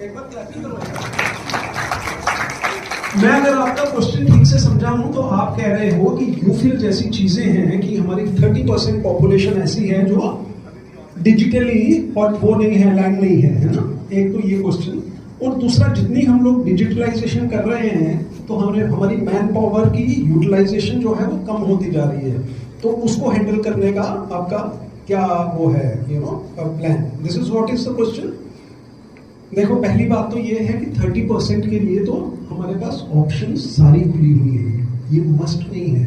एक बार क्लैपिंग करवाइए। मैं अगर आपका क्वेश्चन ठीक से समझा हूं तो आप कह रहे हो कि यूफिल जैसी चीजें हैं कि हमारी 30% पॉपुलेशन ऐसी है जो डिजिटली और वो नहीं है, लैंड नहीं है ना। एक तो ये क्वेश्चन, और दूसरा जितनी हम लोग डिजिटलाइजेशन कर रहे हैं तो हमारी मैन पावर की यूटिलाइजेशन जो है वो कम होती जा रही है। तो उसको हैंडल करने का आपका क्या वो है, plan? This is what is the question. देखो, पहली बात तो ये है कि 30% के लिए तो हमारे पास ऑप्शन सारी खुली हुई है, ये मस्ट नहीं है,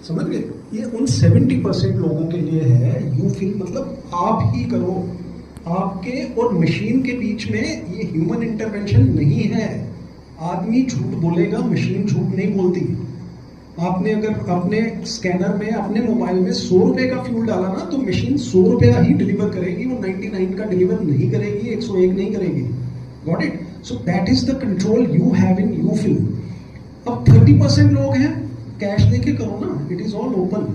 समझ गए? ये उन 70% लोगों के लिए है। यू फील मतलब आप ही करो, आपके और मशीन के बीच में ये ह्यूमन इंटरवेंशन नहीं है। आदमी झूठ बोलेगा, मशीन झूठ नहीं बोलती। आपने अगर अपने स्कैनर में, अपने मोबाइल में 100 रुपए का फ्यूल डाला ना, तो मशीन 100 रुपया ही डिलीवर करेगी, वो 99 का डिलीवर नहीं करेगी, 101 नहीं करेगी। Got it? So that is the control you have in you feel. अब 30% लोग हैं, कैश देके करो ना, इट इज ऑल ओपन।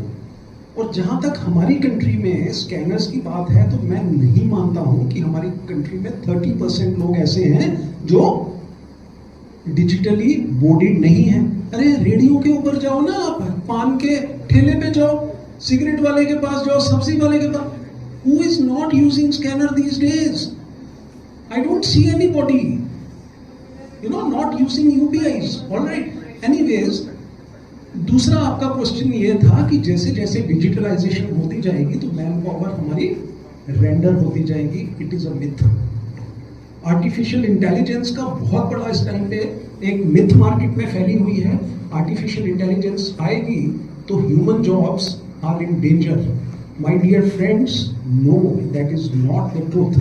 और जहां तक हमारी कंट्री में स्कैनर्स की बात है, तो मैं नहीं मानता हूं कि हमारी कंट्री में 30% लोग ऐसे हैं जो डिजिटली बोर्डेड नहीं है। अरे रेडियो के ऊपर जाओ ना, आप पान के ठेले पे जाओ, सिगरेट वाले के पास जाओ, सब्जी वाले के पास, who is not using scanner these days? I don't see anybody, not using UPIs. Alright, anyways, दूसरा आपका क्वेश्चन ये था कि जैसे जैसे डिजिटलाइजेशन होती जाएगी तो मैन पावर हमारी रेंडर होती जाएगी। It is a myth. Artificial intelligence का बहुत बड़ा इस टाइम पे एक मिथ मार्केट में फैली हुई है। आर्टिफिशियल इंटेलिजेंस आएगी तो human jobs are in danger. My dear friends, no, that is not the truth.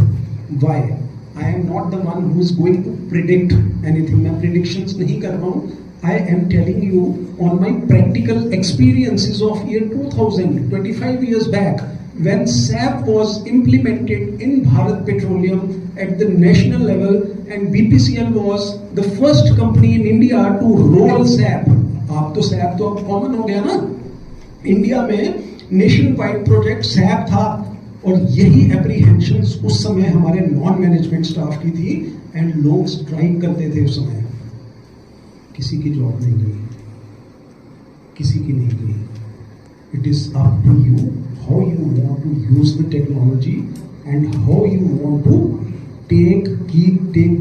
Why? I am not the one who is going to predict anything. मैं predictions नहीं कर रहा हूं। I am telling you on my practical experiences of year 2000, 25 years back, when SAP was implemented in Bharat Petroleum at the national level, and BPCL was the first company in India to roll SAP. आप तो SAP तो अब common हो गया ना, India में nation wide project SAP था। और यही एप्रीहेंशंस उस समय हमारे नॉन मैनेजमेंट स्टाफ की थी, एंड लोग स्ट्राइक करते थे उस समय। किसी की जॉब नहीं गई, किसी की नहीं गई। It is up to you how you want to use the technology and how you want to take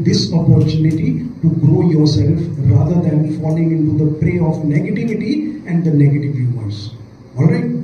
this opportunity to grow yourself rather than falling into the prey of negativity and the negative humors. All right?